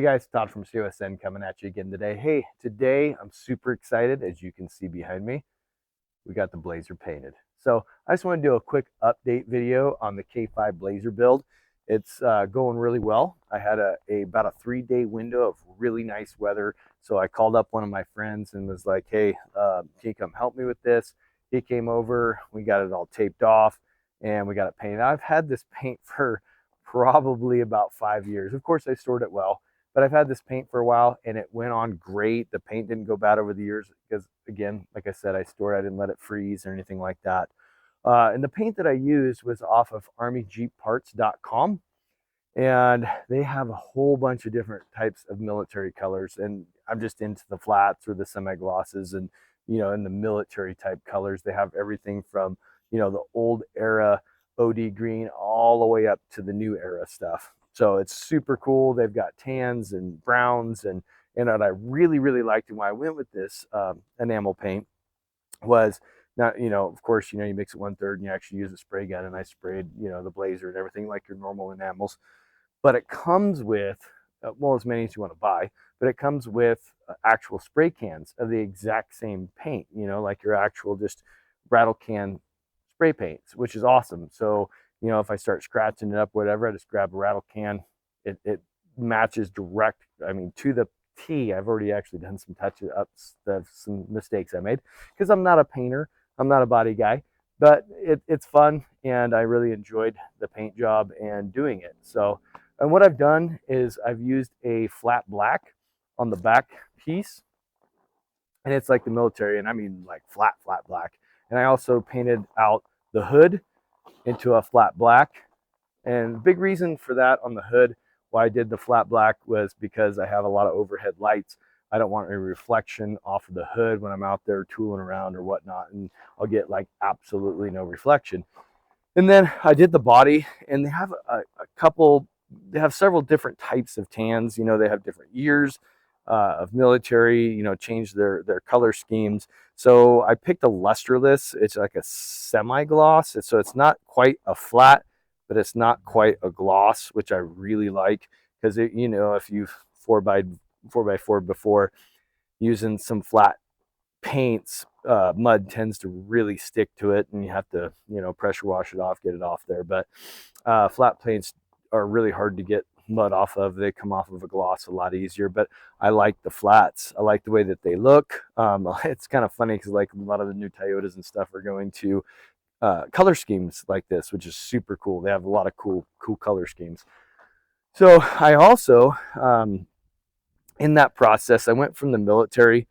guys, Todd from COSN coming at you again today. Hey, today I'm super excited. As you can see behind me, we got the Blazer painted. So I just want to do a quick update video on the K5 Blazer build. It's going really well. I had about a 3-day window of really nice weather. So I called up one of my friends and was like, hey, can you come help me with this? He came over, we got it all taped off and we got it painted. I've had this paint for probably about 5 years. Of course, I stored it well, but I've had this paint for a while and it went on great. The paint didn't go bad over the years because, again, like I said, I stored it. I didn't let it freeze or anything like that. And the paint that I used was off of armyjeepparts.com. And they have a whole bunch of different types of military colors. And I'm just into the flats or the semi-glosses and, in the military type colors. They have everything from, the old era OD green all the way up to the new era stuff. So it's super cool. They've got tans and browns and what I really, really liked and why I went with this enamel paint was not, of course, you mix it 1/3 and you actually use a spray gun, and I sprayed, the Blazer and everything like your normal enamels. But it comes with, well, as many as you want to buy, but it comes with actual spray cans of the exact same paint, like your actual just rattle can spray paints, which is awesome. So, if I start scratching it up, whatever, I just grab a rattle can. It matches direct, to the T. I've already actually done some touch ups, some mistakes I made because I'm not a painter. I'm not a body guy, but it's fun. And I really enjoyed the paint job and doing it. So, and what I've done is I've used a flat black on the back piece, and it's like the military, and I mean like flat black. And I also painted out the hood into a flat black. And the big reason for that on the hood, why I did the flat black, was because I have a lot of overhead lights. I don't want any reflection off of the hood when I'm out there tooling around or whatnot, and I'll get like absolutely no reflection. And then I did the body, and they have they have several different types of tans. They have different years of military, change their color schemes. So I picked a lusterless. It's like a semi-gloss. So it's not quite a flat, but it's not quite a gloss, which I really like because, if you've 4x4 before, using some flat paints, mud tends to really stick to it, and you have to, pressure wash it off, get it off there. But flat paints are really hard to get mud off of. They come off of a gloss a lot easier, but I like the flats. I like the way that they look. It's kind of funny because like a lot of the new Toyotas and stuff are going to color schemes like this, which is super cool. They have a lot of cool color schemes. So I also, in that process, I went from the military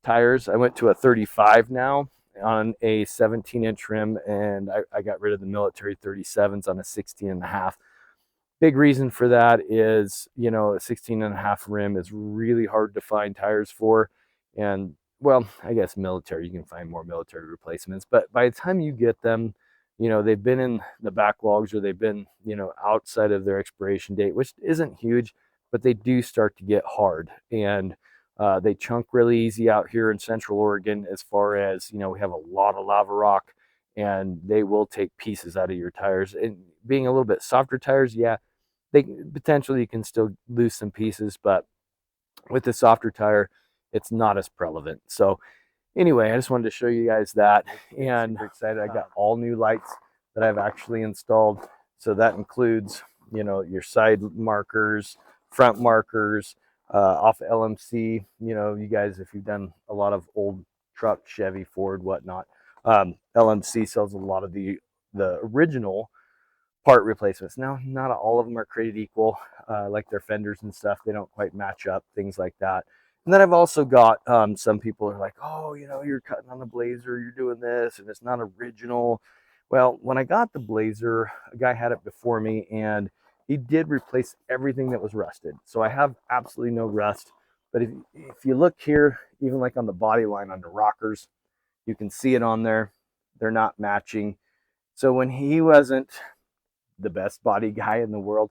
tires. I went to a 35 now on a 17-inch rim, and I got rid of the military 37s on a 16.5. Big reason for that is, a 16.5 rim is really hard to find tires for. And, well, I guess military, you can find more military replacements. But by the time you get them, they've been in the backlogs, or they've been, outside of their expiration date, which isn't huge, but they do start to get hard. And they chunk really easy out here in Central Oregon, as far as, we have a lot of lava rock, and they will take pieces out of your tires. And being a little bit softer tires, yeah, they potentially, you can still lose some pieces, but with the softer tire, it's not as prevalent. So anyway, I just wanted to show you guys that, and super excited. I got all new lights that I've actually installed. So that includes, your side markers, front markers, off of LMC. You guys, if you've done a lot of old truck, Chevy, Ford, whatnot, LMC sells a lot of the original part replacements. Now, not all of them are created equal, like their fenders and stuff. They don't quite match up, things like that. And then I've also got some people are like, oh, you're cutting on the Blazer, you're doing this, and it's not original. Well, when I got the Blazer, a guy had it before me, and he did replace everything that was rusted. So I have absolutely no rust. But if you look here, even like on the body line on the rockers, you can see it on there. They're not matching. So when he wasn't the best body guy in the world,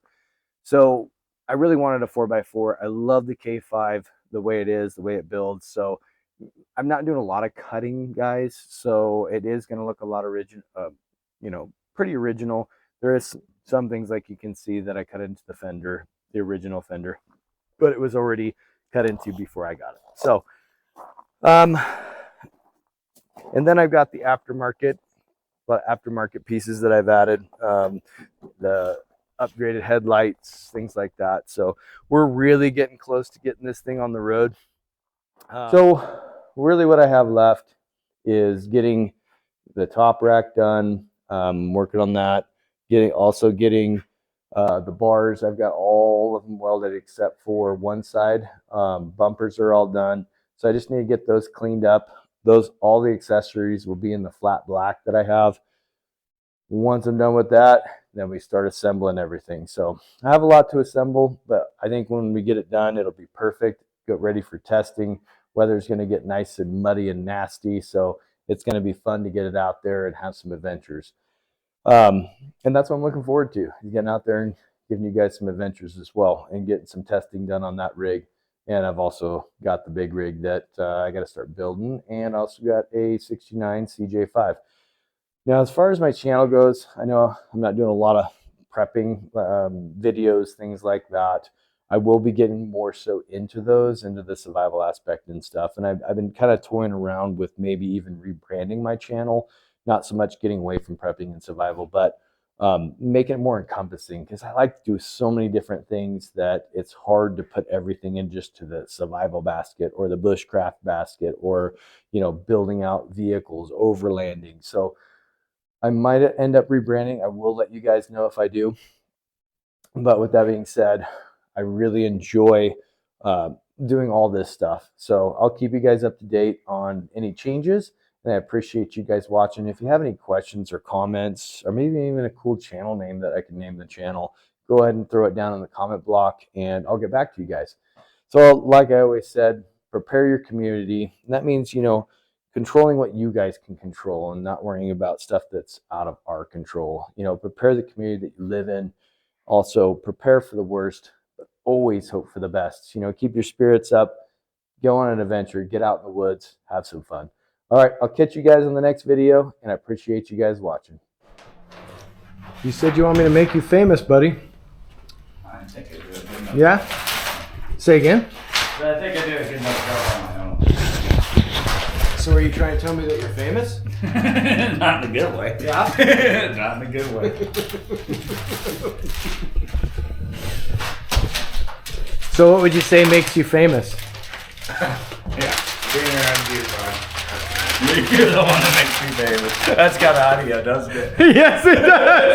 so I really wanted a 4x4. I love the K5, the way it is, the way it builds. So I'm not doing a lot of cutting, guys. So it is going to look a lot original, pretty original. There is some things like you can see that I cut into the fender, the original fender. but it was already cut into before I got it. So, and then I've got the aftermarket pieces that I've added, the upgraded headlights, things like that. So we're really getting close to getting this thing on the road. So really what I have left is getting the top rack done, working on that, getting the bars. I've got all of them welded except for one side. Bumpers are all done. So I just need to get those cleaned up. All the accessories will be in the flat black that I have. Once I'm done with that, then we start assembling everything. So I have a lot to assemble, but I think when we get it done, it'll be perfect. Get ready for testing. Weather's going to get nice and muddy and nasty, so it's going to be fun to get it out there and have some adventures. And that's what I'm looking forward to, getting out there and giving you guys some adventures as well and getting some testing done on that rig. And I've also got the big rig that I got to start building, and also got a 69 CJ5. Now, as far as my channel goes, I know I'm not doing a lot of prepping videos, things like that. I will be getting more so into the survival aspect and stuff. And I've been kind of toying around with maybe even rebranding my channel, not so much getting away from prepping and survival, but making it more encompassing, because I like to do so many different things that it's hard to put everything in just to the survival basket or the bushcraft basket, or, you know, building out vehicles, overlanding. So I might end up rebranding. I will let you guys know if I do. But with that being said, I really enjoy doing all this stuff. So I'll keep you guys up to date on any changes. And I appreciate you guys watching. If you have any questions or comments, or maybe even a cool channel name that I can name the channel, go ahead and throw it down in the comment block and I'll get back to you guys. So like I always said, prepare your community. And that means, you know, controlling what you guys can control and not worrying about stuff that's out of our control. You know, prepare the community that you live in. Also prepare for the worst, but always hope for the best. You know, keep your spirits up, go on an adventure, get out in the woods, have some fun. All right, I'll catch you guys in the next video, and I appreciate you guys watching. You said you want me to make you famous, buddy. I think I do a good enough. Yeah? Say again? But I think I do a good enough job on my own. So are you trying to tell me that you're famous? Not in a good way. Yeah? Not in a good way. So what would you say makes you famous? Yeah, being around you, bud. You're the one that makes me famous. That's got audio, doesn't it? Yes, it does.